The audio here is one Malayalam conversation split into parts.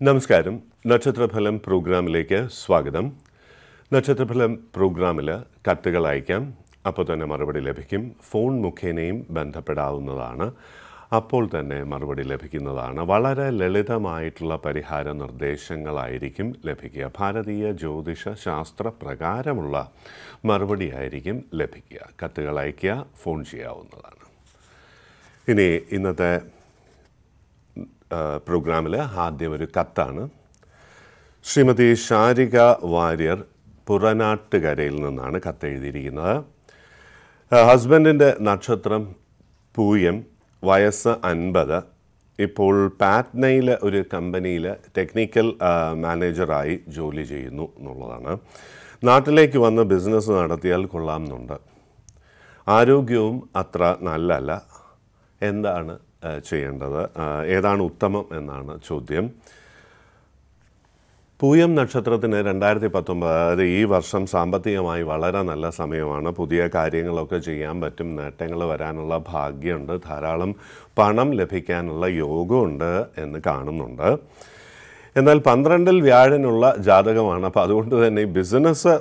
നമസ്കാരം. നക്ഷത്രഫലം പ്രോഗ്രാമിലേക്ക് സ്വാഗതം. നക്ഷത്രഫലം പ്രോഗ്രാമിൽ കത്തുകൾ അയക്കാം, അപ്പോൾ തന്നെ മറുപടി ലഭിക്കും. ഫോൺ മുഖേനയും ബന്ധപ്പെടാവുന്നതാണ്, അപ്പോൾ തന്നെ മറുപടി ലഭിക്കുന്നതാണ്. വളരെ ലളിതമായിട്ടുള്ള പരിഹാര നിർദ്ദേശങ്ങളായിരിക്കും ലഭിക്കുക. ഭാരതീയ ജ്യോതിഷ ശാസ്ത്ര പ്രകാരമുള്ള മറുപടി ആയിരിക്കും ലഭിക്കുക. കത്തുകൾ അയയ്ക്കുക, ഫോൺ ചെയ്യാവുന്നതാണ്. ഇനി ഇന്നത്തെ പ്രോഗ്രാമിൽ ആദ്യം ഒരു കത്താണ്. ശ്രീമതി ഷാരിക വാര്യർ പുറനാട്ടുകരയിൽ നിന്നാണ് കത്ത് എഴുതിയിരിക്കുന്നത്. ഹസ്ബൻഡിൻ്റെ നക്ഷത്രം പൂയം, വയസ്സ് 50, ഇപ്പോൾ പാറ്റ്നയിൽ ഒരു കമ്പനിയിൽ ടെക്നിക്കൽ മാനേജറായി ജോലി ചെയ്യുന്നു എന്നുള്ളതാണ്. നാട്ടിലേക്ക് വന്ന് ബിസിനസ് നടത്തിയാൽ കൊള്ളാമെന്നുണ്ട്. ആരോഗ്യവും അത്ര നല്ലല്ല. എന്താണ് ചെയ്യേണ്ടത്, ഏതാണ് ഉത്തമം എന്നാണ് ചോദ്യം. പൂയം നക്ഷത്രത്തിന് 2019, അതായത് ഈ വർഷം സാമ്പത്തികമായി വളരെ നല്ല സമയമാണ്. പുതിയ കാര്യങ്ങളൊക്കെ ചെയ്യാൻ പറ്റും, നേട്ടങ്ങൾ വരാനുള്ള ഭാഗ്യമുണ്ട്, ധാരാളം പണം ലഭിക്കാനുള്ള യോഗമുണ്ട് എന്ന് കാണുന്നുണ്ട്. എന്നാൽ 12-ൽ വ്യാഴനുള്ള ജാതകമാണ്. അപ്പോൾ അതുകൊണ്ട് തന്നെ ഈ ബിസിനസ്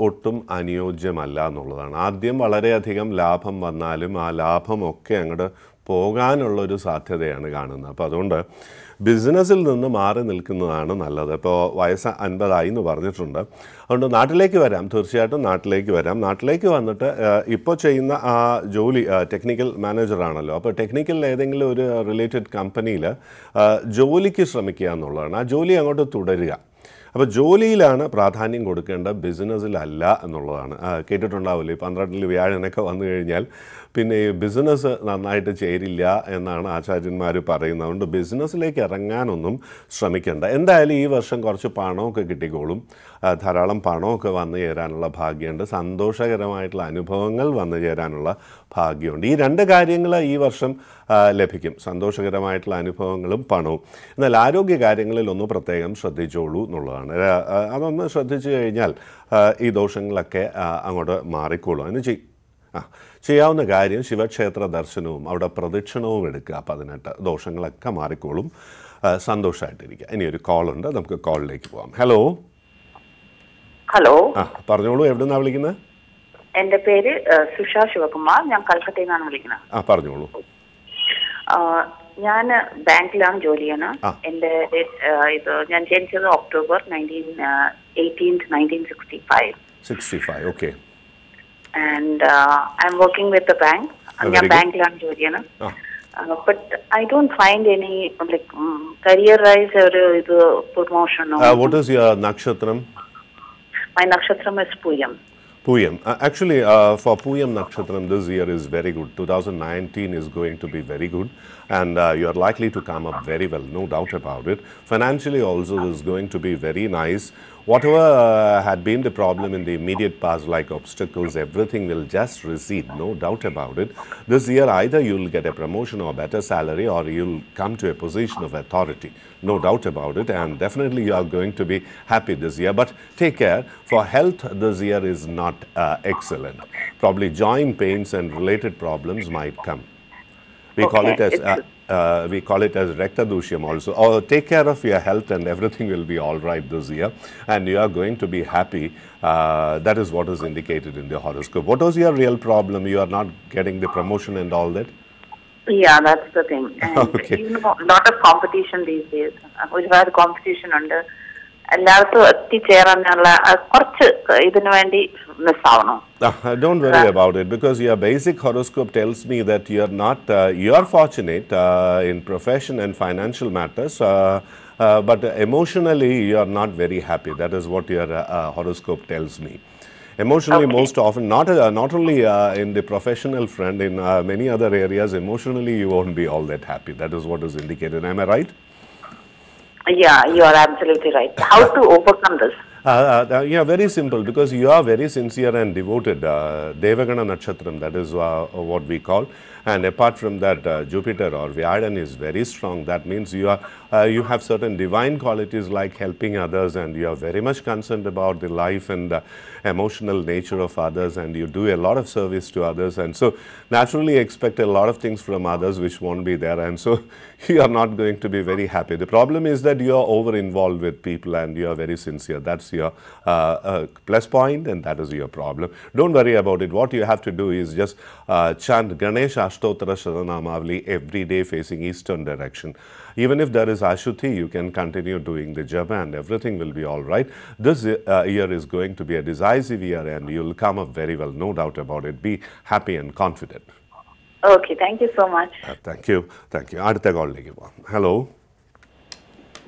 ഒട്ടും അനുയോജ്യമല്ല എന്നുള്ളതാണ്. ആദ്യം വളരെയധികം ലാഭം വന്നാലും ആ ലാഭമൊക്കെ അങ്ങോട്ട് പോകാനുള്ളൊരു സാധ്യതയാണ് കാണുന്നത്. അപ്പോൾ അതുകൊണ്ട് ബിസിനസ്സിൽ നിന്ന് മാറി നിൽക്കുന്നതാണ് നല്ലത്. ഇപ്പോൾ വയസ്സ് 50 എന്ന് പറഞ്ഞിട്ടുണ്ട്. അതുകൊണ്ട് നാട്ടിലേക്ക് വരാം, തീർച്ചയായിട്ടും നാട്ടിലേക്ക് വരാം. നാട്ടിലേക്ക് വന്നിട്ട് ഇപ്പോൾ ചെയ്യുന്ന ആ ജോലി ടെക്നിക്കൽ മാനേജറാണല്ലോ. അപ്പോൾ ടെക്നിക്കൽ ഏതെങ്കിലും ഒരു റിലേറ്റഡ് കമ്പനിയിൽ ജോലിക്ക് ശ്രമിക്കുക എന്നുള്ളതാണ്. ആ ജോലി അങ്ങോട്ട് തുടരുക. അപ്പോൾ ജോലിയിലാണ് പ്രാധാന്യം കൊടുക്കേണ്ട, ബിസിനസ്സിലല്ല എന്നുള്ളതാണ്. കേട്ടിട്ടുണ്ടാവില്ലേ, 12-ൽ വ്യാഴനൊക്കെ വന്നു കഴിഞ്ഞാൽ പിന്നെ ഈ ബിസിനസ് നന്നായിട്ട് ചേരില്ല എന്നാണ് ആചാര്യന്മാർ പറയുന്നത്. അതുകൊണ്ട് ബിസിനസ്സിലേക്ക് ഇറങ്ങാനൊന്നും ശ്രമിക്കേണ്ട. എന്തായാലും ഈ വർഷം കുറച്ച് പണമൊക്കെ കിട്ടിക്കോളും, ധാരാളം പണമൊക്കെ വന്നു ചേരാനുള്ള ഭാഗ്യമുണ്ട്, സന്തോഷകരമായിട്ടുള്ള അനുഭവങ്ങൾ വന്നു ചേരാനുള്ള ഭാഗ്യമുണ്ട്. ഈ രണ്ട് കാര്യങ്ങൾ ഈ വർഷം ലഭിക്കും, സന്തോഷകരമായിട്ടുള്ള അനുഭവങ്ങളും പണവും. എന്നാൽ ആരോഗ്യ കാര്യങ്ങളിൽ ഒന്ന് പ്രത്യേകം ശ്രദ്ധിച്ചോളൂ എന്നുള്ളതാണ്. അതൊന്ന് ശ്രദ്ധിച്ചു കഴിഞ്ഞാൽ ഈ ദോഷങ്ങളൊക്കെ അങ്ങോട്ട് മാറിക്കോളും. അതിന് ചെയ്യാവുന്ന കാര്യം ശിവക്ഷേത്ര ദർശനവും അവിടെ പ്രദക്ഷിണവും എടുക്കുക. 18 ദോഷങ്ങളൊക്കെ മാറിക്കോളും, സന്തോഷമായിട്ടിരിക്കുക. ഇനി ഒരു കോളുണ്ട്, നമുക്ക് കോളിലേക്ക് പോകാം. ഹലോ. പറഞ്ഞോളൂ, എവിടെ നിന്നാണ് വിളിക്കുന്നത്? എന്റെ പേര് സുഷ ശിവകുമാർ, ഞാൻ കൽക്കട്ടയിൽ നിന്നാണ് വിളിക്കുന്നത്. പറഞ്ഞോളൂ. ഞാൻ ബാങ്കിലാണ് ജോലി ചെയ്യുന്നത്. എന്റെ ഇത് ഞാൻ ജനിച്ചത് October 18, 1965. Okay. And I'm working with the bank. ഞാൻ ബാങ്കിലാണ് ജോലി ചെയ്യുന്നത്. But I don't find any like career-wise or ഇത് promotion. What is your nakshatra? My nakshatra is Puyam. Actually, for Puyam Nakshatram, this year is very good. 2019 is going to be very good, and you are likely to come up very well, no doubt about it. Financially also is going to be very nice. Whatever had been the problem in the immediate past, like obstacles, everything will just recede, no doubt about it. This year, either you'll get a promotion or better salary, or you'll come to a position of authority, no doubt about it. And definitely you are going to be happy this year. But take care. For health, this year is not excellent. Probably joint pains and related problems might come. We call it as rectadusham also. Or take care of your health and everything will be all right this year, and you are going to be happy. That is what is indicated in the horoscope. What was your real problem? You are not getting the promotion and all that? Yeah, that's the thing. And okay. You know, a lot of competition these days. ഒരുപാട് കോമ്പറ്റീഷൻ ഉണ്ട്. എല്ലാവർക്കും എത്തിച്ചേരാനുള്ള കുറച്ച് ഇതിനു വേണ്ടി മിസ്സാവണം. Don't worry about it, because your basic horoscope tells me that you are fortunate in profession and financial matters, but emotionally you are not very happy. That is what your horoscope tells me. Emotionally, okay. Most often, not only in the professional front, in many other areas, emotionally you won't be all that happy. That is what is indicated. Am I right? Yeah, you are absolutely right. How to overcome this? Yeah, very simple, because you are very sincere and devoted. Devagana Nakshatram, that is what we call. And apart from that, Jupiter or Vyadan is very strong. That means you have certain divine qualities like helping others, and you are very much concerned about the life and the emotional nature of others, and you do a lot of service to others, and so naturally expect a lot of things from others which won't be there, and so you are not going to be very happy. The problem is that you are over involved with people and you are very sincere. That's your plus point, and that is your problem. Don't worry about it. What you have to do is just chant Ganesh Ashtottara Sharanamavali every day facing eastern direction. Even if there is Ashuti, you can continue doing the japa and everything will be all right. This year is going to be a decisive year and you will come up very well, no doubt about it. Be happy and confident. Okay, thank you so much. Thank you. Thank you. അടുത്ത കോളിലേക്ക് പോകാം. ഹലോ.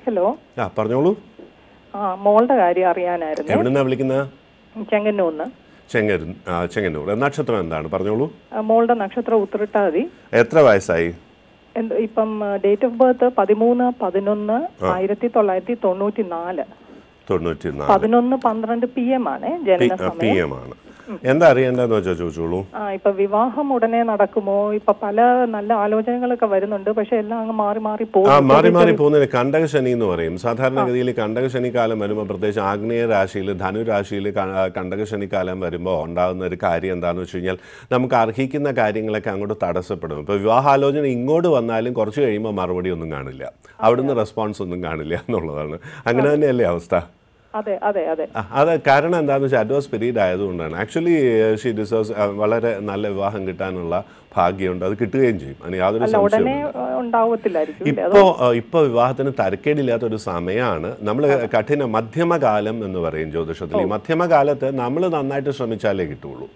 ഹലോ. പറഞ്ഞോളൂ. മോളുടെ കാര്യം അറിയാനായിരുന്നു. എവിടുന്നാ വിളിക്കുന്നത്? ചെങ്ങന്നൂർന്ന്. ചെങ്ങന്നൂർ. നക്ഷത്രം എന്താണ്? പറഞ്ഞോളൂ. മോളുടെ നക്ഷത്രം ഉത്രട്ടാതി. എത്ര വയസ്സായി? ഇപ്പം ഡേറ്റ് ഓഫ് ബർത്ത് 13/11/1994. 11:12 PM ആണ് ജനന സമയം. എന്താ അറിയേണ്ടതെന്ന് വെച്ചാൽ ചോദിച്ചോളൂ. ഇപ്പൊ വിവാഹം ഉടനെ നടക്കുമോ? ഇപ്പൊ പല നല്ല ആലോചനകളൊക്കെ വരുന്നുണ്ട്, പക്ഷെ എല്ലാം അങ്ങ് മാറി മാറി പോകുന്നതിന് കണ്ടകശനി എന്ന് പറയും. സാധാരണഗതിയിൽ കണ്ടകശനി കാലം വരുമ്പോൾ, പ്രത്യേകിച്ച് ആഗ്നേയ രാശിയിൽ ധനുരാശിയിൽ കണ്ടകശനി കാലം വരുമ്പോൾ ഉണ്ടാകുന്ന ഒരു കാര്യം എന്താണെന്ന് വെച്ച് കഴിഞ്ഞാൽ നമുക്ക് അർഹിക്കുന്ന കാര്യങ്ങളൊക്കെ അങ്ങോട്ട് തടസ്സപ്പെടും. ഇപ്പോൾ വിവാഹാലോചന ഇങ്ങോട്ട് വന്നാലും കുറച്ച് കഴിയുമ്പോൾ മറുപടി ഒന്നും കാണില്ല, അവിടുന്ന് റെസ്പോൺസ് ഒന്നും കാണില്ല എന്നുള്ളതാണ്. അങ്ങനെ തന്നെയല്ലേ അവസ്ഥ? അത് കാരണം എന്താണെന്ന് വെച്ചാൽ അഡ്വാൻസ് പീരീഡ് ആയതുകൊണ്ടാണ്. ആക്ച്വലി ഷീ ഡിസേർവ്സ് വളരെ നല്ല വിവാഹം കിട്ടാനുള്ള ഭാഗ്യമുണ്ട്, അത് കിട്ടുകയും ചെയ്യും. അതിന് യാതൊരു സംശയവും. ഇപ്പോൾ വിവാഹത്തിന് തരക്കേടില്ലാത്തൊരു സമയമാണ്. നമ്മൾ കഠിന മധ്യമകാലം എന്ന് പറയും ജ്യോതിഷത്തിൽ. ഈ മധ്യമകാലത്ത് നമ്മൾ നന്നായിട്ട് ശ്രമിച്ചാലേ കിട്ടുള്ളൂ.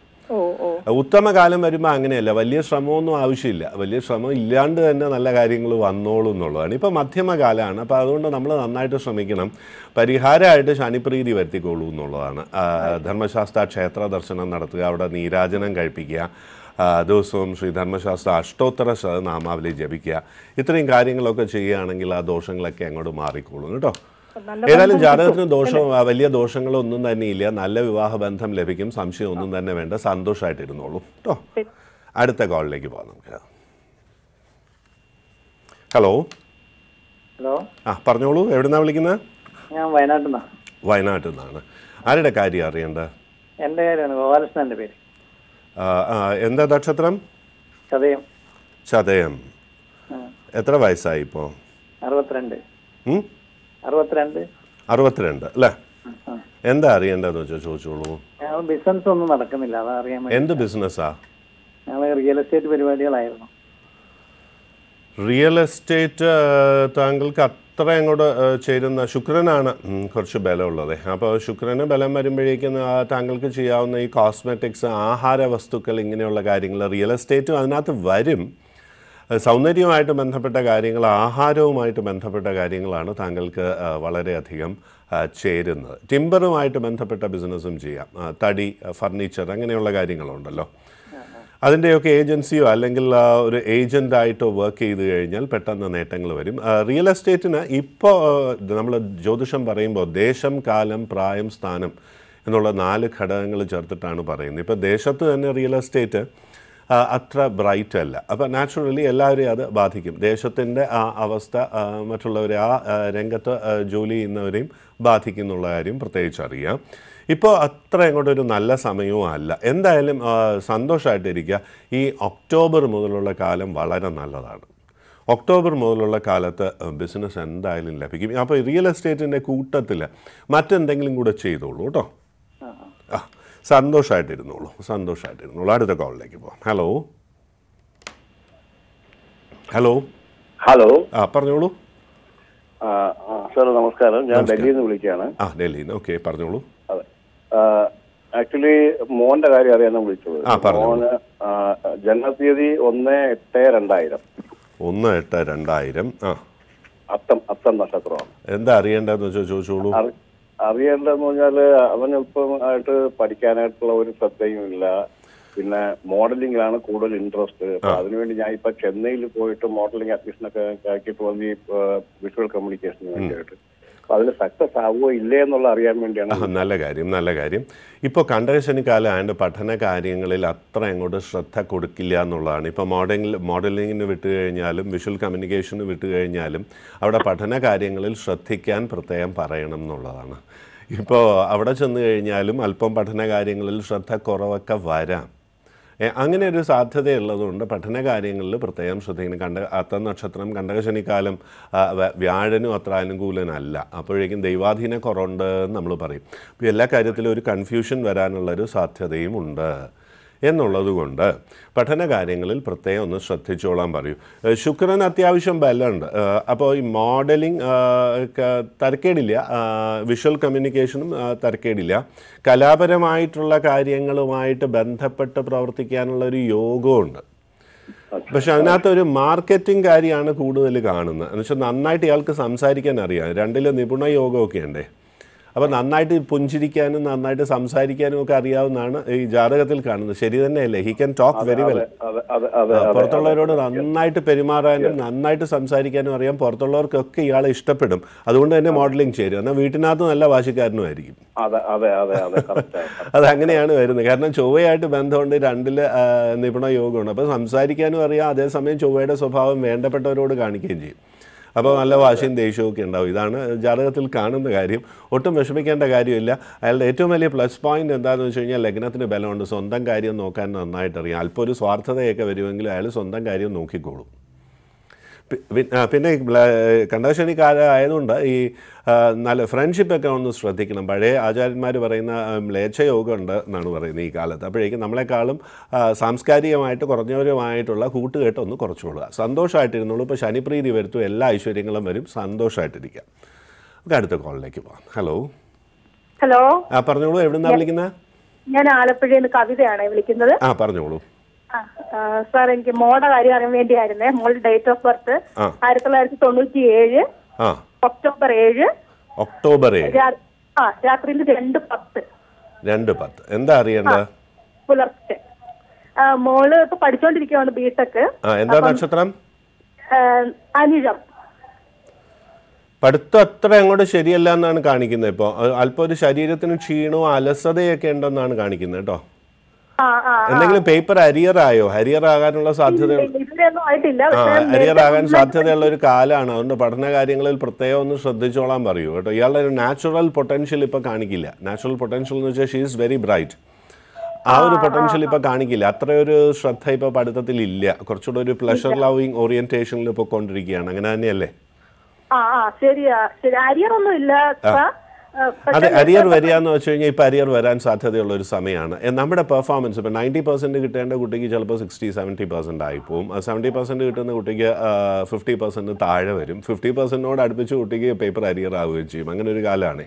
ഉത്തമകാലം വരുമ്പോൾ അങ്ങനെയല്ല, വലിയ ശ്രമമൊന്നും ആവശ്യമില്ല, വലിയ ശ്രമം ഇല്ലാണ്ട് തന്നെ നല്ല കാര്യങ്ങൾ വന്നോളൂ എന്നുള്ളതാണ്. ഇപ്പോൾ മധ്യമകാലമാണ്, അപ്പോൾ അതുകൊണ്ട് നമ്മൾ നന്നായിട്ട് ശ്രമിക്കണം. പരിഹാരമായിട്ട് ശനിപ്രീതി വരുത്തിക്കോളൂ എന്നുള്ളതാണ്. ധർമ്മശാസ്ത്ര ക്ഷേത്ര ദർശനം നടത്തുക, അവിടെ നീരാജനം കഴിപ്പിക്കുക, ദിവസവും ശ്രീ ധർമ്മശാസ്ത്ര അഷ്ടോത്തര ശതനാമാവലി ജപിക്കുക. ഇത്രയും കാര്യങ്ങളൊക്കെ ചെയ്യുകയാണെങ്കിൽ ആ ദോഷങ്ങളൊക്കെ അങ്ങോട്ട് മാറിക്കോളും കേട്ടോ. ഏതായാലും ജാതകത്തിന് വലിയ ദോഷങ്ങളൊന്നും തന്നെ ഇല്ല. നല്ല വിവാഹ ബന്ധം ലഭിക്കും, സംശയം ഒന്നും തന്നെ വേണ്ട. സന്തോഷമായിട്ടിരുന്നോളൂ കേട്ടോ. അടുത്ത കോളിലേക്ക് പോകാം നമുക്ക്. ഹലോ. പറഞ്ഞോളൂ. എവിടുന്നാ വിളിക്കുന്നത്? ഞാൻ വയനാട്ടിൽ നിന്നാണ്. ആരുടെ കാര്യം അറിയണ്ടേ? എന്റെ കാര്യമാണ്. ഗോപാലകൃഷ്ണന്റെ പേര്. എന്താ നക്ഷത്രം? ചതയം. എത്ര വയസ്സായി ഇപ്പോ? 62 അല്ലേ? എന്താ അറിയണ്ടെന്ന് വെച്ചാൽ ചോദിച്ചോളൂ. ബിസിനസ് ഒന്നും നടക്കുന്നില്ല, അതാ അറിയാൻ. എന്ത് ബിസിനസ്സാ? ഞങ്ങൾ റിയൽ എസ്റ്റേറ്റ് പരിപാടികളായിരുന്നു. റിയൽ എസ്റ്റേറ്റ് താങ്കൾക്ക് അത്ര അങ്ങോട്ട് ചേരുന്ന ശുക്രനാണ് കുറച്ച് ബലമുള്ളത്. അപ്പോൾ ശുക്രന് ബലം വരുമ്പോഴേക്കും താങ്കൾക്ക് ചെയ്യാവുന്ന ഈ കോസ്മെറ്റിക്സ്, ആഹാര വസ്തുക്കൾ, ഇങ്ങനെയുള്ള കാര്യങ്ങൾ റിയൽ എസ്റ്റേറ്റും അതിനകത്ത് വരും. സൗന്ദര്യവുമായിട്ട് ബന്ധപ്പെട്ട കാര്യങ്ങൾ, ആഹാരവുമായിട്ട് ബന്ധപ്പെട്ട കാര്യങ്ങളാണ് താങ്കൾക്ക് വളരെയധികം ചേരുന്നത്. ടിമ്പറുമായിട്ട് ബന്ധപ്പെട്ട ബിസിനസ്സും ചെയ്യാം. തടി, ഫർണിച്ചർ, അങ്ങനെയുള്ള കാര്യങ്ങളുണ്ടല്ലോ. അതിൻ്റെയൊക്കെ ഏജൻസിയോ അല്ലെങ്കിൽ ഒരു ഏജൻ്റായിട്ടോ വർക്ക് ചെയ്ത് കഴിഞ്ഞാൽ പെട്ടെന്ന് നേട്ടങ്ങൾ വരും. റിയൽ എസ്റ്റേറ്റിന് ഇപ്പോൾ നമ്മൾ ജ്യോതിഷം പറയുമ്പോൾ ദേശം, കാലം, പ്രായം, സ്ഥാനം എന്നുള്ള 4 ഘടകങ്ങൾ ചേർത്തിട്ടാണ് പറയുന്നത്. ഇപ്പോൾ ദേശത്ത് തന്നെ റിയൽ എസ്റ്റേറ്റ് അത്ര ബ്രൈറ്റ് അല്ല. അപ്പോൾ നാച്ചുറലി എല്ലാവരെയും അത് ബാധിക്കും. ദേശത്തിൻ്റെ ആ അവസ്ഥ മറ്റുള്ളവരെ, ആ രംഗത്ത് ജോലി ചെയ്യുന്നവരെയും ബാധിക്കുന്നുള്ള കാര്യം പ്രത്യേകിച്ച് അറിയാം. ഇപ്പോൾ അത്ര അങ്ങോട്ടൊരു നല്ല സമയവും അല്ല. എന്തായാലും സന്തോഷമായിട്ടിരിക്കുക. ഈ ഒക്ടോബർ മുതലുള്ള കാലം വളരെ നല്ലതാണ്. ഒക്ടോബർ മുതലുള്ള കാലത്ത് ബിസിനസ് എന്തായാലും ലഭിക്കും. അപ്പോൾ റിയൽ എസ്റ്റേറ്റിൻ്റെ കൂട്ടത്തിൽ മറ്റെന്തെങ്കിലും കൂടെ ചെയ്തോളൂ കേട്ടോ. സന്തോഷമായിട്ടിരുന്നോളൂ. അടുത്ത കോളിലേക്ക് പോകാം. ഹലോ. പറഞ്ഞോളൂ. സാർ നമസ്കാരം. ഞാൻ ഡൽഹിയിൽ നിന്ന് വിളിക്കുകയാണ്. ഡൽഹിയിൽ നിന്ന്. ഓക്കെ, പറഞ്ഞോളൂ. അതെ, ആക്ച്വലി മോന്റെ കാര്യം അറിയാനാണ് വിളിച്ചത്. മോന് ജനനതീയതി 1/8/2000. 1/8/2000. അത്തം നക്ഷത്രമാണ്. എന്താ അറിയേണ്ടതെന്ന് വെച്ചാൽ ചോദിച്ചോളൂ. അറിയേണ്ടതെന്ന് പറഞ്ഞാല് അവന് ഇപ്പം ആയിട്ട് പഠിക്കാനായിട്ടുള്ള ഒരു ശ്രദ്ധയും ഇല്ല. പിന്നെ മോഡലിംഗിലാണ് കൂടുതൽ ഇൻട്രസ്റ്റ്. അപ്പൊ അതിനുവേണ്ടി ഞാൻ ഇപ്പൊ ചെന്നൈയിൽ പോയിട്ട് മോഡലിംഗ് അഡ്മിഷനൊക്കെ ആക്കിയിട്ട് വന്ന് ഈ വിഷ്വൽ കമ്മ്യൂണിക്കേഷന് വേണ്ടിയിട്ട്. അപ്പൊ അതിൽ സക്സസ് ആവുമോ ഇല്ലേ എന്നുള്ള അറിയാൻ വേണ്ടിയാണ്. നല്ല കാര്യം. ഇപ്പോൾ കണ്ടകശനിക്കാലം ആയതുകൊണ്ട് പഠന കാര്യങ്ങളിൽ അത്ര അങ്ങോട്ട് ശ്രദ്ധ കൊടുക്കില്ല എന്നുള്ളതാണ്. ഇപ്പോൾ മോഡലിങ്ങിന് വിട്ടുകഴിഞ്ഞാലും വിഷ്വൽ കമ്മ്യൂണിക്കേഷന് വിട്ടുകഴിഞ്ഞാലും അവിടെ പഠന കാര്യങ്ങളിൽ ശ്രദ്ധിക്കാൻ പ്രത്യേകം പറയണം എന്നുള്ളതാണ്. ഇപ്പോൾ അവിടെ ചെന്ന് കഴിഞ്ഞാലും അല്പം പഠന കാര്യങ്ങളിൽ ശ്രദ്ധ കുറവൊക്കെ വരാം. അങ്ങനെ ഒരു സാധ്യതയുള്ളതുകൊണ്ട് പഠന കാര്യങ്ങളിൽ പ്രത്യേകം ശ്രദ്ധിക്കണം. അത്ത നക്ഷത്രം കണ്ടകശനിക്കാലം വ്യാഴനും അത്ര അനുകൂലനല്ല. അപ്പോഴേക്കും ദൈവാധീന കുറവുണ്ട് എന്ന് നമ്മൾ പറയും. അപ്പോൾ എല്ലാ കാര്യത്തിലും ഒരു കൺഫ്യൂഷൻ വരാനുള്ളൊരു സാധ്യതയും ഉണ്ട് എന്നുള്ളത് കൊണ്ട് പഠന കാര്യങ്ങളിൽ പ്രത്യേകം ഒന്ന് ശ്രദ്ധിച്ചോളാൻ പറയൂ. ശുക്രൻ അത്യാവശ്യം ബലമുണ്ട്. അപ്പോൾ ഈ മോഡലിംഗ് തരക്കേടില്ല, വിഷ്വൽ കമ്മ്യൂണിക്കേഷനും തരക്കേടില്ല. കലാപരമായിട്ടുള്ള കാര്യങ്ങളുമായിട്ട് ബന്ധപ്പെട്ട് പ്രവർത്തിക്കാനുള്ള ഒരു യോഗമുണ്ട്. പക്ഷെ അതിനകത്തൊരു മാർക്കറ്റിംഗ് കാര്യമാണ് കൂടുതൽ കാണുന്നത്. എന്നുവെച്ചാൽ നന്നായിട്ട് ഇയാൾക്ക് സംസാരിക്കാൻ അറിയാം. രണ്ടിലും നിപുണ യോഗമൊക്കെ ഉണ്ടേ. അപ്പോൾ നന്നായിട്ട് പുഞ്ചിരിക്കാനും നന്നായിട്ട് സംസാരിക്കാനും ഒക്കെ അറിയാവുന്നതാണ് ഈ ജാതകത്തിൽ കാണുന്നത്. ശരി തന്നെയല്ലേ? He can talk very well. പുറത്തുള്ളവരോട് നന്നായിട്ട് പെരുമാറാനും നന്നായിട്ട് സംസാരിക്കാനും അറിയാം. പുറത്തുള്ളവർക്കൊക്കെ ഇയാളെ ഇഷ്ടപ്പെടും. അതുകൊണ്ട് തന്നെ മോഡലിംഗ് ചേരും. എന്നാൽ വീട്ടിനകത്ത് നല്ല വാശിക്കാരനുമായിരിക്കും. അതങ്ങനെയാണ് വരുന്നത്. കാരണം ചൊവ്വയായിട്ട് ബന്ധമുണ്ട്. രണ്ടില് നിപുണ യോഗമാണ്. അപ്പോൾ സംസാരിക്കാനും അറിയാം, അതേസമയം ചൊവ്വയുടെ സ്വഭാവം വേണ്ടപ്പെട്ടവരോട് കാണിക്കുകയും ചെയ്യും. അപ്പോൾ നല്ല വാശിയും ദേഷ്യവും ഒക്കെ ഉണ്ടാവും. ഇതാണ് ജാതകത്തിൽ കാണുന്ന കാര്യം. ഒട്ടും വിഷമിക്കേണ്ട കാര്യമില്ല. അയാളുടെ ഏറ്റവും വലിയ പ്ലസ് പോയിന്റ് എന്താണെന്ന് വെച്ച് കഴിഞ്ഞാൽ ലഗ്നത്തിന് ബലമുണ്ട്. സ്വന്തം കാര്യം നോക്കാൻ നന്നായിട്ടറിയാം. അല്പം ഒരു സ്വാർത്ഥതയൊക്കെ വരുമെങ്കിലും അയാൾ സ്വന്തം കാര്യം നോക്കിക്കോളും. പിന്നെ കണ്ടകശനിക്കാരായതുകൊണ്ട് ഈ നല്ല ഫ്രണ്ട്ഷിപ്പൊക്കെ ഒന്ന് ശ്രദ്ധിക്കണം. പഴയ ആചാര്യന്മാർ പറയുന്ന മ്ലേച്ഛയോഗം ഉണ്ട് എന്നാണ് പറയുന്നത് ഈ കാലത്ത്. അപ്പോഴേക്കും നമ്മളെക്കാളും സാംസ്കാരികമായിട്ട് കുറഞ്ഞവരുമായിട്ടുള്ള കൂട്ടുകെട്ട് ഒന്ന് കുറച്ചുകൊള്ളുക. സന്തോഷമായിട്ടിരുന്നുള്ളൂ. ഇപ്പോൾ ശനിപ്രീതി വരുത്തും, എല്ലാ ഐശ്വര്യങ്ങളും വരും. സന്തോഷമായിട്ടിരിക്കുക. നമുക്ക് അടുത്ത കോളിലേക്ക് പോകാം. ഹലോ. പറഞ്ഞോളൂ. എവിടുന്നാണ് വിളിക്കുന്നത്? ഞാൻ ആലപ്പുഴയിൽ നിന്ന് കവിതയാണ് വിളിക്കുന്നത്. പറഞ്ഞോളൂ. സാർ, എനിക്ക് മോളുടെ കാര്യം അറിയാൻ വേണ്ടിയായിരുന്നേ. മോളുടെ ഡേറ്റ് ഓഫ് ബർത്ത് 1997 ഒക്ടോബർ 7 രാത്രിയിൽ 2:10. എന്താ അറിയേണ്ടത്? പുലർച്ചെ. മോള് ഇപ്പൊ പഠിച്ചോണ്ടിരിക്കുകയാണ് ബിടെക്. എന്താ നക്ഷത്രം? അനിഴം. പഠിത്തം അത്ര അങ്ങോട്ട് ശരിയല്ല എന്നാണ് കാണിക്കുന്നത്. ഇപ്പോൾ അല്പം ഒരു ശരീരത്തിന് ക്ഷീണവും അലസതയൊക്കെ ഉണ്ടെന്നാണ് കാണിക്കുന്നത് കേട്ടോ. എന്തെങ്കിലും പേപ്പർ അരിയർ ആയോ? അരിയർ ആകാനുള്ള സാധ്യതയുള്ള ഒരു കാലമാണ്. അതുകൊണ്ട് പഠന കാര്യങ്ങളിൽ പ്രത്യേകം ഒന്ന് ശ്രദ്ധിച്ചോളാൻ പറയൂ കേട്ടോ. ഇയാളുടെ ഒരു നാച്ചുറൽ പൊട്ടൻഷ്യൽ ഇപ്പൊ കാണിക്കില്ല. നാച്ചുറൽ പൊട്ടൻഷ്യൽ എന്ന് വെച്ചാൽ ഷീ ഈസ് വെരി ബ്രൈറ്റ്. ആ ഒരു പൊട്ടൻഷ്യൽ ഇപ്പൊ കാണിക്കില്ല. അത്രയൊരു ശ്രദ്ധ ഇപ്പൊ പഠിത്തത്തിൽ ഇല്ല. കുറച്ചുകൂടെ ഒരു പ്ലഷർ ലവിങ് ഓറിയന്റേഷനിൽ ഇപ്പൊ കൊണ്ടിരിക്കുകയാണ്. അങ്ങനെ തന്നെയല്ലേ? അതെ, അരിയർ വരിക എന്ന് വെച്ച് കഴിഞ്ഞാൽ ഇപ്പോൾ അരിയർ വരാൻ സാധ്യതയുള്ള ഒരു സമയമാണ്. നമ്മുടെ പെർഫോമൻസ് ഇപ്പോൾ 90% കിട്ടേണ്ട കുട്ടിക്ക് ചിലപ്പോൾ 60-70% ആയിപ്പോവും. 70% കിട്ടുന്ന കുട്ടിക്ക് 50% താഴെ വരും. 50%നോട് അടുപ്പിച്ച് കുട്ടിക്ക് പേപ്പർ അരിയർ ആവുകയും ചെയ്യും. അങ്ങനെ ഒരു കാലമാണ്.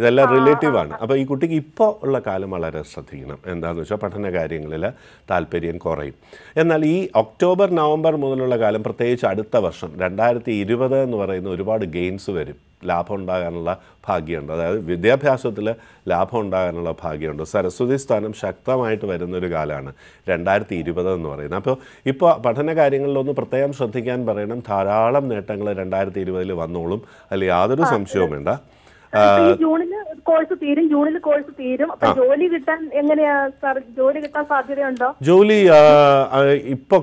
ഇതെല്ലാം റിലേറ്റീവാണ്. അപ്പോൾ ഈ കുട്ടിക്ക് ഇപ്പോൾ ഉള്ള കാലം വളരെ ശ്രദ്ധിക്കണം. എന്താണെന്ന് വെച്ചാൽ പഠന കാര്യങ്ങളിൽ താല്പര്യം കുറയും. എന്നാൽ ഈ ഒക്ടോബർ നവംബർ മുതലുള്ള കാലം, പ്രത്യേകിച്ച് അടുത്ത വർഷം 2020 എന്ന് പറയുന്ന ഒരുപാട് ഗെയിൻസ് വരും. ലാഭം ഉണ്ടാകാനുള്ള ഭാഗ്യമുണ്ട്. അതായത് വിദ്യാഭ്യാസത്തിൽ ലാഭം ഉണ്ടാകാനുള്ള ഭാഗ്യമുണ്ട്. സരസ്വതി സ്ഥാനം ശക്തമായിട്ട് വരുന്നൊരു കാലമാണ് 2020 എന്ന് പറയുന്നത്. അപ്പോൾ ഇപ്പോൾ പഠന കാര്യങ്ങളിലൊന്ന് പ്രത്യേകം ശ്രദ്ധിക്കാൻ പറയണം. ധാരാളം നേട്ടങ്ങൾ 2020 വന്നോളും. അതിൽ യാതൊരു സംശയവും വേണ്ട. ജൂണില് കോഴ്സ് തീരും. ജോലി കിട്ടാൻ എങ്ങനെയാ സാർ? ജോലി കിട്ടാൻ സാധ്യതയുണ്ടോ? ജോലി ഇപ്പോൾ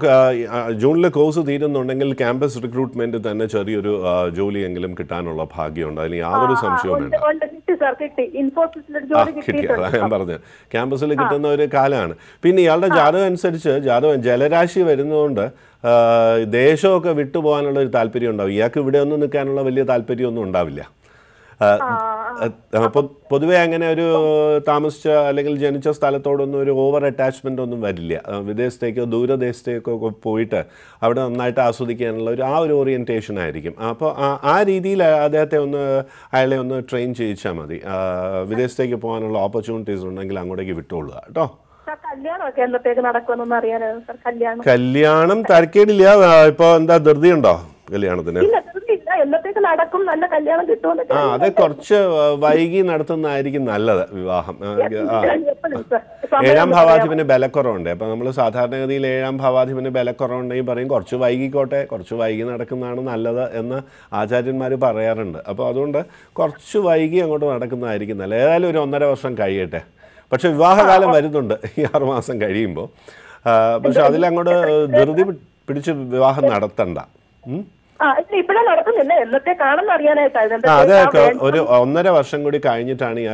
ജൂണിലെ കോഴ്സ് തീരുന്നുണ്ടെങ്കിൽ ക്യാമ്പസ് റിക്രൂട്ട്മെന്റ് തന്നെ ചെറിയൊരു ജോലിയെങ്കിലും കിട്ടാനുള്ള ഭാഗ്യമുണ്ട്. അതിന് യാതൊരു സംശയവും വേണ്ട. ഞാൻ പറഞ്ഞു, ക്യാമ്പസിൽ കിട്ടുന്ന ഒരു കാലമാണ്. പിന്നെ ഇയാളുടെ ജാതകം അനുസരിച്ച് ജലരാശി വരുന്നതുകൊണ്ട് ദേശമൊക്കെ വിട്ടുപോകാനുള്ള ഒരു താല്പര്യം ഉണ്ടാവും. ഇയാൾക്ക് ഇവിടെ ഒന്നും നിൽക്കാനുള്ള വലിയ താല്പര്യമൊന്നും ഉണ്ടാവില്ല. പൊതുവെ അങ്ങനെ ഒരു താമസിച്ച അല്ലെങ്കിൽ ജനിച്ച സ്ഥലത്തോടൊന്നും ഒരു ഓവർ അറ്റാച്ച്മെൻ്റ് ഒന്നും വരില്ല. വിദേശത്തേക്കോ ദൂരദേശത്തേക്കോ പോയിട്ട് അവിടെ നന്നായിട്ട് ആസ്വദിക്കാനുള്ള ഒരു ഓറിയൻറ്റേഷൻ ആയിരിക്കും. അപ്പോൾ ആ രീതിയിൽ അയാളെ ഒന്ന് ട്രെയിൻ ചെയ്യിച്ചാൽ മതി. വിദേശത്തേക്ക് പോകാനുള്ള ഓപ്പർച്യൂണിറ്റീസ് ഉണ്ടെങ്കിൽ അങ്ങോട്ടേക്ക് വിട്ടുകൊള്ളുക കേട്ടോ. കല്യാണം തരക്കേടില്ല. ഇപ്പോൾ എന്താ ധൃതിയുണ്ടോ കല്യാണത്തിന്? എന്നത്തേക്ക് നടക്കും, നല്ല കല്യാണം കിട്ടുമെന്നൊക്കെ അതെ, കുറച്ച് വൈകി നടത്തുന്നതായിരിക്കും നല്ലത് വിവാഹം. 7ാം ഭാവാധിപന് ബലക്കുറവുണ്ട്. അപ്പം നമ്മൾ സാധാരണഗതിയിൽ 7ാം ഭാവാധിപന് ബലക്കുറവുണ്ടെങ്കിൽ പറയും കുറച്ച് വൈകിക്കോട്ടെ, കുറച്ച് വൈകി നടക്കുന്നതാണ് നല്ലത് എന്ന് ആചാര്യന്മാർ പറയാറുണ്ട്. അപ്പോൾ അതുകൊണ്ട് കുറച്ച് വൈകി അങ്ങോട്ട് നടക്കുന്നതായിരിക്കും നല്ലത്. ഏതായാലും ഒരു 1.5 വർഷം കഴിയട്ടെ. പക്ഷെ വിവാഹകാലം വരുന്നുണ്ട് ഈ 6 മാസം കഴിയുമ്പോൾ. പക്ഷെ അതിലങ്ങോട്ട് ധൃതി പിടിച്ച് വിവാഹം നടത്തണ്ട. ഇപ്പഴേ നടക്കുന്നില്ല, എന്നത്തേക്കാണെന്ന് അറിയാനായിട്ടായിരുന്നു. അത് ഒരു 1.5 വർഷം കൂടി കഴിഞ്ഞിട്ടാണ് ഈ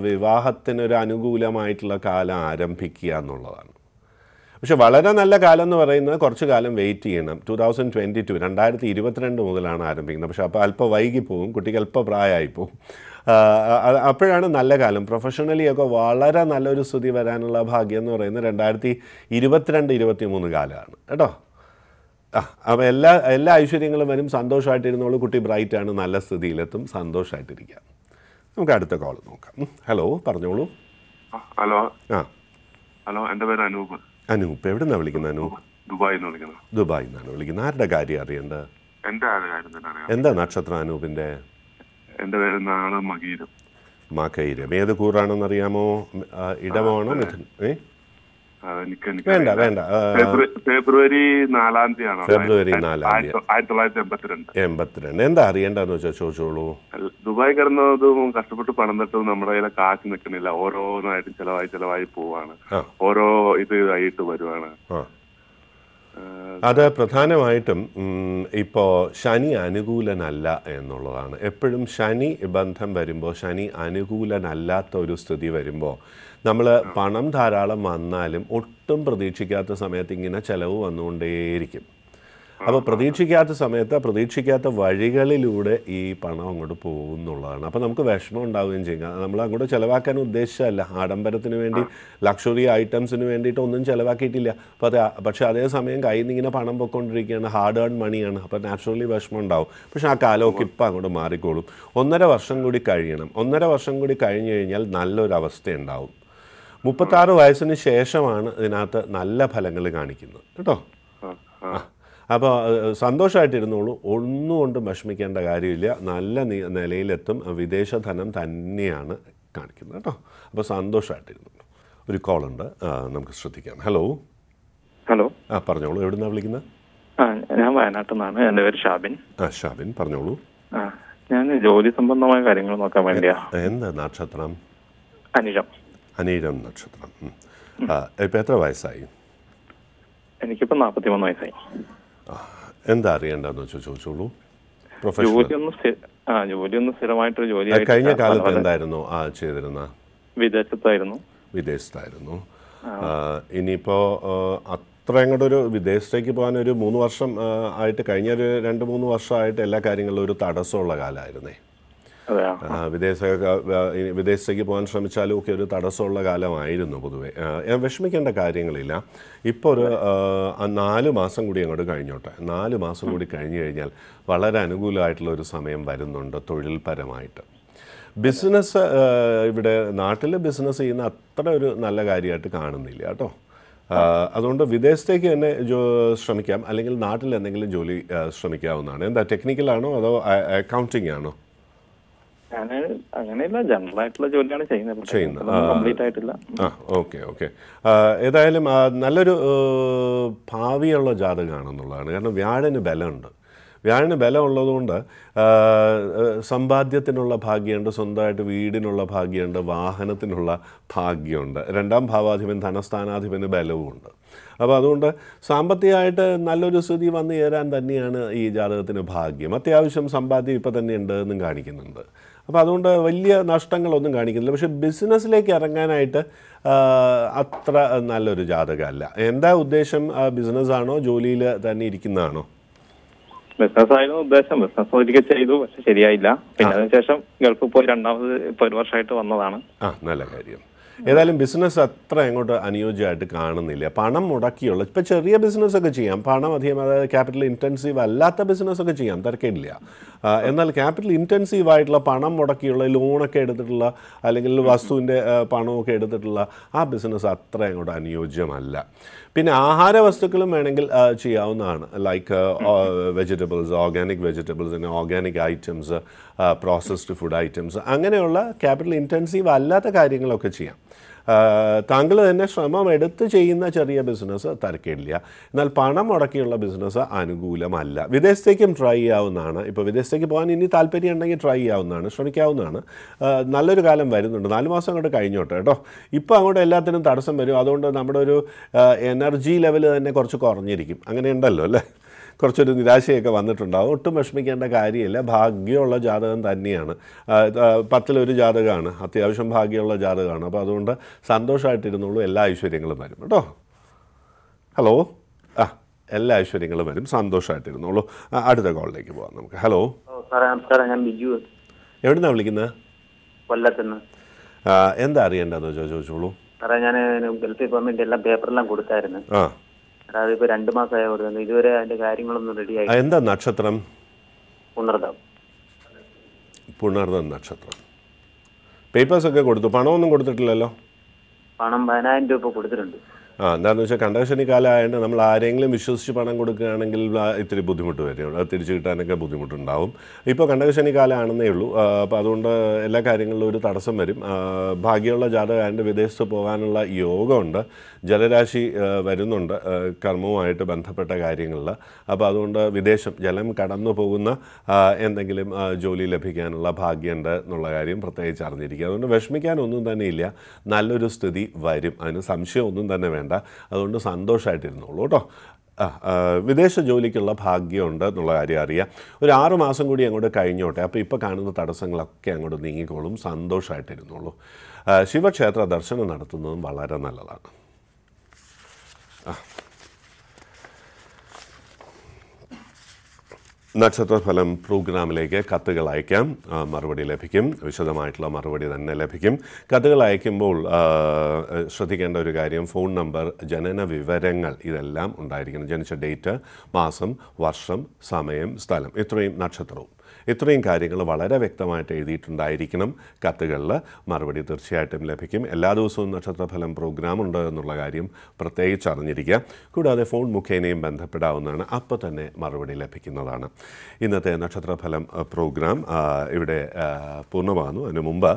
വിവാഹത്തിനൊരു അനുകൂലമായിട്ടുള്ള കാലം ആരംഭിക്കുക എന്നുള്ളതാണ്. പക്ഷെ വളരെ നല്ല കാലം എന്ന് പറയുന്നത് കുറച്ച് കാലം വെയിറ്റ് ചെയ്യണം. 2022 മുതലാണ് ആരംഭിക്കുന്നത്. പക്ഷെ അപ്പോൾ അല്പം വൈകി പോകും, കുട്ടിക്ക് അല്പം പ്രായമായി പോകും. അപ്പോഴാണ് നല്ല കാലം. പ്രൊഫഷണലിയൊക്കെ വളരെ നല്ലൊരു സ്ഥിതി വരാനുള്ള ഭാഗ്യം എന്ന് പറയുന്നത് 2022-23 കാലമാണ് കേട്ടോ. അപ്പോൾ എല്ലാ ഐശ്വര്യങ്ങളും വരും. സന്തോഷമായിട്ടിരുന്നോളൂ. കുട്ടി ബ്രൈറ്റാണ്, നല്ല സ്ഥിതിയിലെത്തും. സന്തോഷമായിട്ടിരിക്കാം. നമുക്ക് അടുത്ത കോൾ നോക്കാം. ഹലോ, പറഞ്ഞോളൂ. ഹലോ. ഹലോ, എൻ്റെ പേര് അനൂപ്. അനൂപ്, എവിടെ നിന്നാണ് വിളിക്കുന്നത്? അനൂപ്, ദുബായിൽ നിന്ന് വിളിക്കുന്നത്. ദുബായിൽ നിന്നാണ് വിളിക്കുന്നത്. ആരുടെ കാര്യം അറിയേണ്ടത്? എൻ്റെ കാര്യം തന്നെ അറിയാം. എന്താ നക്ഷത്രം അനൂപിൻ്റെ? എൻ്റെ പേര് നാള് മകീരം. മകീരം. ഏത് കൂറാണെന്ന് അറിയാമോ? ഇടമാണോ? മിഥുൻ? വേണ്ട. ഫെബ്രുവരി 4-ാം തീയതിയാണ്. ഫെബ്രുവരി 4-ാം തീയതി 1982. എന്താ അറിയേണ്ടതെന്ന് വെച്ചാൽ ചോദിച്ചോളൂ. ദുബായ് കിടന്നതും കഷ്ടപ്പെട്ട് പണം തട്ടതും നമ്മുടെ കയ്യിലെ കാശ് നിൽക്കുന്നില്ല. ഓരോന്നായിട്ട് ചെലവായി പോവാണ്. ഓരോ ഇതായിട്ട് വരുവാണ്. അത് പ്രധാനമായിട്ടും ഇപ്പോൾ ശനി അനുകൂലനല്ല എന്നുള്ളതാണ്. എപ്പോഴും ശനി ബന്ധം വരുമ്പോൾ, ശനി അനുകൂലനല്ലാത്ത ഒരു സ്ഥിതി വരുമ്പോൾ നമ്മൾ പണം ധാരാളം വന്നാലും ഒട്ടും പ്രതീക്ഷിക്കാത്ത സമയത്ത് ഇങ്ങനെ ചിലവ് വന്നുകൊണ്ടേയിരിക്കും. അപ്പോൾ പ്രതീക്ഷിക്കാത്ത സമയത്ത് പ്രതീക്ഷിക്കാത്ത വഴികളിലൂടെ ഈ പണം അങ്ങോട്ട് പോകുന്നുള്ളതാണ്. അപ്പോൾ നമുക്ക് വിഷമം ഉണ്ടാവുകയും ചെയ്യും. നമ്മൾ അങ്ങോട്ട് ചിലവാക്കാൻ ഉദ്ദേശിച്ചതല്ല, ആഡംബരത്തിന് വേണ്ടി, ലക്ഷറി ഐറ്റംസിന് വേണ്ടിയിട്ട് ഒന്നും ചിലവാക്കിയിട്ടില്ല. പക്ഷേ അതേസമയം കയ്യിൽ നിന്ന് ഇങ്ങനെ പണം പൊയ്ക്കൊണ്ടിരിക്കുകയാണ്, ഹാർഡ് ഏൺ മണിയാണ്. അപ്പോൾ നാച്ചുറലി വിഷമം ഉണ്ടാവും. പക്ഷേ ആ കാലമൊക്കെ ഇപ്പം അങ്ങോട്ട് മാറിക്കോളും. 1.5 വർഷം കൂടി കഴിയണം. 1.5 വർഷം കൂടി കഴിഞ്ഞ് കഴിഞ്ഞാൽ നല്ലൊരവസ്ഥയുണ്ടാവും. 36 വയസ്സിന് ശേഷമാണ് ഇതിനകത്ത് നല്ല ഫലങ്ങൾ കാണിക്കുന്നത് കേട്ടോ. അപ്പോൾ സന്തോഷമായിട്ടിരുന്നോളൂ. ഒന്നുകൊണ്ടും വിഷമിക്കേണ്ട കാര്യമില്ല. നല്ല നിലയിലെത്തും. വിദേശ ധനം തന്നെയാണ് കാണിക്കുന്നത് കേട്ടോ. അപ്പോൾ സന്തോഷമായിട്ടിരുന്നോളൂ. ഒരു കോളുണ്ട്, നമുക്ക് ശ്രദ്ധിക്കാം. ഹലോ. പറഞ്ഞോളൂ. എവിടെ നിന്നാണ് വിളിക്കുന്നത്? ഞാൻ വയനാട്ടിൽ നിന്നാണ്. എൻ്റെ പേര് ഷാബിൻ. ഷാബിൻ, പറഞ്ഞോളൂ. ഞാൻ ജോലി സംബന്ധമായ കാര്യങ്ങൾ നോക്കാൻ വേണ്ടിയാ. എന്താ നക്ഷത്രം? അനിഴം നക്ഷത്രം. ഇപ്പം എത്ര വയസ്സായി? എനിക്കിപ്പോൾ 43 വയസ്സായി. എന്താ അറിയേണ്ടതെന്ന് വെച്ചാൽ ചോദിച്ചോളൂ. ജോലിയൊന്നും സ്ഥിരമായിട്ടൊരു ജോലി. കഴിഞ്ഞ കാലത്ത് എന്തായിരുന്നു ചെയ്തിരുന്ന? വിദേശത്തായിരുന്നു. ഇനിയിപ്പോൾ അത്ര അങ്ങോട്ടൊരു വിദേശത്തേക്ക് പോകാൻ ഒരു 3 വർഷം ആയിട്ട്, കഴിഞ്ഞൊരു 2-3 വർഷമായിട്ട് എല്ലാ കാര്യങ്ങളിലും ഒരു തടസ്സമുള്ള കാലമായിരുന്നേ. വിദേശത്തേക്ക് പോകാൻ ശ്രമിച്ചാലും ഒക്കെ ഒരു തടസ്സമുള്ള കാലമായിരുന്നു പൊതുവെ. വിഷമിക്കേണ്ട കാര്യങ്ങളില്ല. ഇപ്പോൾ ഒരു 4 മാസം കൂടി അങ്ങോട്ട് കഴിഞ്ഞോട്ടെ. 4 മാസം കൂടി കഴിഞ്ഞു കഴിഞ്ഞാൽ വളരെ അനുകൂലമായിട്ടുള്ള ഒരു സമയം വരുന്നുണ്ട് തൊഴിൽപരമായിട്ട്. ബിസിനസ് ഇവിടെ നാട്ടിൽ ബിസിനസ് ചെയ്യുന്ന അത്ര ഒരു നല്ല കാര്യമായിട്ട് കാണുന്നില്ല കേട്ടോ. അതുകൊണ്ട് വിദേശത്തേക്ക് തന്നെ ശ്രമിക്കാം, അല്ലെങ്കിൽ നാട്ടിൽ എന്തെങ്കിലും ജോലി ശ്രമിക്കാവുന്നതാണ്. എന്താ, ടെക്നിക്കലാണോ അതോ അക്കൗണ്ടിങ് ആണോ? അങ്ങനെയല്ല, ജനറൽ ആയിട്ടുള്ള ജോലിയാണ് ചെയ്യുന്നത്. ഓക്കെ. ഏതായാലും നല്ലൊരു ഭാവിയുള്ള ജാതകമാണെന്നുള്ളതാണ്. കാരണം വ്യാഴന് ബലമുണ്ട്. വ്യാഴന് ബലം ഉള്ളതുകൊണ്ട് സമ്പാദ്യത്തിനുള്ള ഭാഗ്യമുണ്ട്, സ്വന്തമായിട്ട് വീടിനുള്ള ഭാഗ്യമുണ്ട്, വാഹനത്തിനുള്ള ഭാഗ്യമുണ്ട്. 2ാം ഭാവാധിപൻ ധനസ്ഥാനാധിപന് ബലവുമുണ്ട്. അപ്പോൾ അതുകൊണ്ട് സാമ്പത്തികമായിട്ട് നല്ലൊരു സ്ഥിതി വന്നു ചേരാൻ തന്നെയാണ് ഈ ജാതകത്തിന് ഭാഗ്യം. അത്യാവശ്യം സമ്പാദ്യം ഇപ്പം തന്നെ ഉണ്ട് എന്നും കാണിക്കുന്നുണ്ട്. അപ്പോൾ അതുകൊണ്ട് വലിയ നഷ്ടങ്ങളൊന്നും കാണിക്കുന്നില്ല. പക്ഷേ ബിസിനസ്സിലേക്ക് ഇറങ്ങാനായിട്ട് അത്ര നല്ലൊരു ജാതകമല്ല. എന്താ ഉദ്ദേശം? ബിസിനസ്സാണോ, ജോലിയിൽ തന്നെ ഇരിക്കുന്നതാണോ? ബിസിനസ് ആയിരുന്നു ഉദ്ദേശം. ബിസിനസ് ഒരിക്കൽ ചെയ്തു, പക്ഷെ ശരിയായില്ല. പിന്നെ അതിനുശേഷം ഗൾഫിൽ പോയി 1 വർഷമായിട്ട് വന്നതാണ്. നല്ല കാര്യം. ഏതായാലും ബിസിനസ് അത്ര അങ്ങോട്ട് അനുയോജ്യമായിട്ട് കാണുന്നില്ല. പണം മുടക്കിയുള്ള ഇപ്പോൾ ചെറിയ ബിസിനസ്സൊക്കെ ചെയ്യാം, പണം അധികം, അതായത് ക്യാപിറ്റൽ ഇൻറ്റൻസീവ് അല്ലാത്ത ബിസിനസ്സൊക്കെ ചെയ്യാം, തിരക്കില്ല. എന്നാൽ ക്യാപിറ്റൽ ഇൻറ്റൻസീവ് ആയിട്ടുള്ള പണം മുടക്കിയുള്ള ലോണൊക്കെ എടുത്തിട്ടുള്ള, അല്ലെങ്കിൽ വസ്തുവിൻ്റെ പണമൊക്കെ എടുത്തിട്ടുള്ള ആ ബിസിനസ് അത്ര അങ്ങോട്ട് അനുയോജ്യമല്ല. പിന്നെ ആഹാര വസ്തുക്കളും വേണമെങ്കിൽ ചെയ്യാവുന്നതാണ്. Like vegetables, organic vegetables, organic items, processed food items, അങ്ങനെയുള്ള ക്യാപിറ്റൽ ഇൻറ്റൻസീവ് അല്ലാത്ത കാര്യങ്ങളൊക്കെ ചെയ്യാം. താങ്കൾ തന്നെ ശ്രമം എടുത്ത് ചെയ്യുന്ന ചെറിയ ബിസിനസ് തരക്കേടില്ല. എന്നാൽ പണം മുടക്കിയുള്ള ബിസിനസ് അനുകൂലമല്ല. വിദേശത്തേക്കും ട്രൈ ചെയ്യാവുന്നതാണ്. ഇപ്പോൾ വിദേശത്തേക്ക് പോകാൻ ഇനി താല്പര്യം ഉണ്ടെങ്കിൽ ട്രൈ ചെയ്യാവുന്നതാണ്, ശ്രമിക്കാവുന്നതാണ്. നല്ലൊരു കാലം വരുന്നുണ്ട്. 4 മാസം അങ്ങോട്ട് കഴിഞ്ഞോട്ടെ കേട്ടോ. ഇപ്പോൾ അങ്ങോട്ട് എല്ലാത്തിനും തടസ്സം വരും. അതുകൊണ്ട് നമ്മുടെ ഒരു എനർജി ലെവൽ തന്നെ കുറച്ച് കുറഞ്ഞിരിക്കും. അങ്ങനെ ഉണ്ടല്ലോ അല്ലേ? കുറച്ചൊരു നിരാശയൊക്കെ വന്നിട്ടുണ്ടാകും. ഒട്ടും വിഷമിക്കേണ്ട കാര്യമില്ല. ഭാഗ്യമുള്ള ജാതകം തന്നെയാണ്. 10-1 ജാതകമാണ്, അത്യാവശ്യം ഭാഗ്യമുള്ള ജാതകമാണ്. അപ്പോൾ അതുകൊണ്ട് സന്തോഷമായിട്ടിരുന്നുള്ളൂ. എല്ലാ ഐശ്വര്യങ്ങളും വരും കേട്ടോ. ഹലോ, എല്ലാ ഐശ്വര്യങ്ങളും വരും. സന്തോഷമായിട്ടിരുന്നുള്ളൂ. അടുത്ത കോളിലേക്ക് പോകാം നമുക്ക്. ഹലോ സാറേ, നമസ്കാരം. ഞാൻ ബിജു. എവിടെ നിന്നാണ് വിളിക്കുന്നത്? കൊല്ലത്തുനിന്ന്. എന്താ അറിയേണ്ടതെന്ന് ചോദിച്ചോളൂ. സാറേ, ഞാൻ ഗൾഫിൽ പോകാൻ വേണ്ടി എല്ലാം പേപ്പറെല്ലാം കൊടുത്തായിരുന്നു. അതിപ്പോ 2 മാസമായി കൊടുക്കുന്നു. ഇതുവരെ അതിന്റെ കാര്യങ്ങളൊന്നും റെഡിയായി. എന്താ നക്ഷത്രം? പുണർദം. പുണർദം നക്ഷത്രം. പേപ്പേഴ്സൊക്കെ കൊടുത്തു. പണമൊന്നും കൊടുത്തിട്ടില്ലല്ലോ? പണം 10,000 രൂപ കൊടുത്തിട്ടുണ്ട്. എന്താണെന്ന് വെച്ചാൽ കണ്ടകശനി കാലമായതുകൊണ്ട് നമ്മൾ ആരെങ്കിലും വിശ്വസിച്ച് പണം കൊടുക്കുകയാണെങ്കിൽ ഇത്തിരി ബുദ്ധിമുട്ട് വരും. അത് തിരിച്ചു കിട്ടാനൊക്കെ ബുദ്ധിമുട്ടുണ്ടാവും. ഇപ്പോൾ കണ്ടകശനി കാലമാണെന്നേ ഉള്ളൂ. അപ്പോൾ അതുകൊണ്ട് എല്ലാ കാര്യങ്ങളിലും ഒരു തടസ്സം വരും. ഭാഗ്യമുള്ള ജാതകമായതുകൊണ്ട് വിദേശത്ത് പോകാനുള്ള യോഗമുണ്ട്. ജലരാശി വരുന്നുണ്ട് കർമ്മവുമായിട്ട് ബന്ധപ്പെട്ട കാര്യങ്ങളിൽ. അപ്പോൾ അതുകൊണ്ട് വിദേശം, ജലം കടന്നു പോകുന്ന എന്തെങ്കിലും ജോലി ലഭിക്കാനുള്ള ഭാഗ്യമുണ്ട് എന്നുള്ള കാര്യം പ്രത്യേകിച്ച് അറിഞ്ഞിരിക്കുക. അതുകൊണ്ട് വിഷമിക്കാനൊന്നും തന്നെ ഇല്ല. നല്ലൊരു സ്ഥിതി വരും. അതിന് സംശയമൊന്നും തന്നെ വേണ്ട. അതുകൊണ്ട് സന്തോഷമായിട്ടിരുന്നോളൂ കേട്ടോ. വിദേശ ജോലിക്കുള്ള ഭാഗ്യമുണ്ട് എന്നുള്ള കാര്യം അറിയാം. ഒരു 6 മാസം കൂടി അങ്ങോട്ട് കഴിഞ്ഞോട്ടെ. അപ്പോൾ ഇപ്പോൾ കാണുന്ന തടസ്സങ്ങളൊക്കെ അങ്ങോട്ട് നീങ്ങിക്കോളും. സന്തോഷമായിട്ടിരുന്നോളൂ. ശിവക്ഷേത്ര ദർശനം നടത്തുന്നതും വളരെ നല്ലതാണ്. നക്ഷത്രഫലം പ്രോഗ്രാമിലേക്ക് കത്തുകൾ അയക്കാം. മറുപടി ലഭിക്കും. വിശദമായിട്ടുള്ള മറുപടി തന്നെ ലഭിക്കും. കത്തുകൾ അയക്കുമ്പോൾ ശ്രദ്ധിക്കേണ്ട ഒരു കാര്യം, ഫോൺ നമ്പർ, ജനന വിവരങ്ങൾ ഇതെല്ലാം ഉണ്ടായിരിക്കണം. ജനിച്ച ഡേറ്റ്, മാസം, വർഷം, സമയം, സ്ഥലം, ഇത്രയും നക്ഷത്രവും, ഇത്രയും കാര്യങ്ങൾ വളരെ വ്യക്തമായിട്ട് എഴുതിയിട്ടുണ്ടായിരിക്കണം. കത്തുകളിൽ മറുപടി തീർച്ചയായിട്ടും ലഭിക്കും. എല്ലാ ദിവസവും നക്ഷത്രഫലം പ്രോഗ്രാം ഉണ്ട് എന്നുള്ള കാര്യം പ്രത്യേകിച്ച് അറിഞ്ഞിരിക്കുക. കൂടാതെ ഫോൺ മുഖേനയും ബന്ധപ്പെടാവുന്നതാണ്. അപ്പോൾ തന്നെ മറുപടി ലഭിക്കുന്നതാണ്. ഇന്നത്തെ നക്ഷത്രഫലം പ്രോഗ്രാം ഇവിടെ പൂർണ്ണമാകുന്നു. അതിന് മുമ്പ്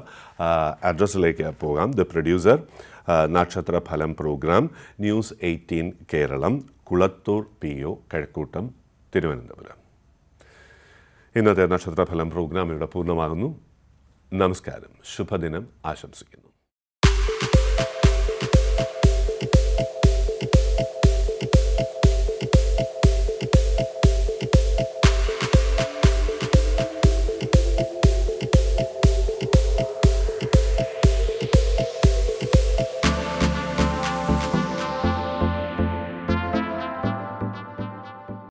അഡ്രസ്സിലേക്ക് പോകാം. ദ പ്രൊഡ്യൂസർ, നക്ഷത്രഫലം program, news 18 Keralam, Kulathoor PO, Kazhakkoottam, Thiruvananthapuram. ഇന്നത്തെ നക്ഷത്രഫലം പ്രോഗ്രാം ഇവിടെ പൂർണ്ണമാകുന്നു. നമസ്കാരം. ശുഭദിനം ആശംസിക്കുന്നു.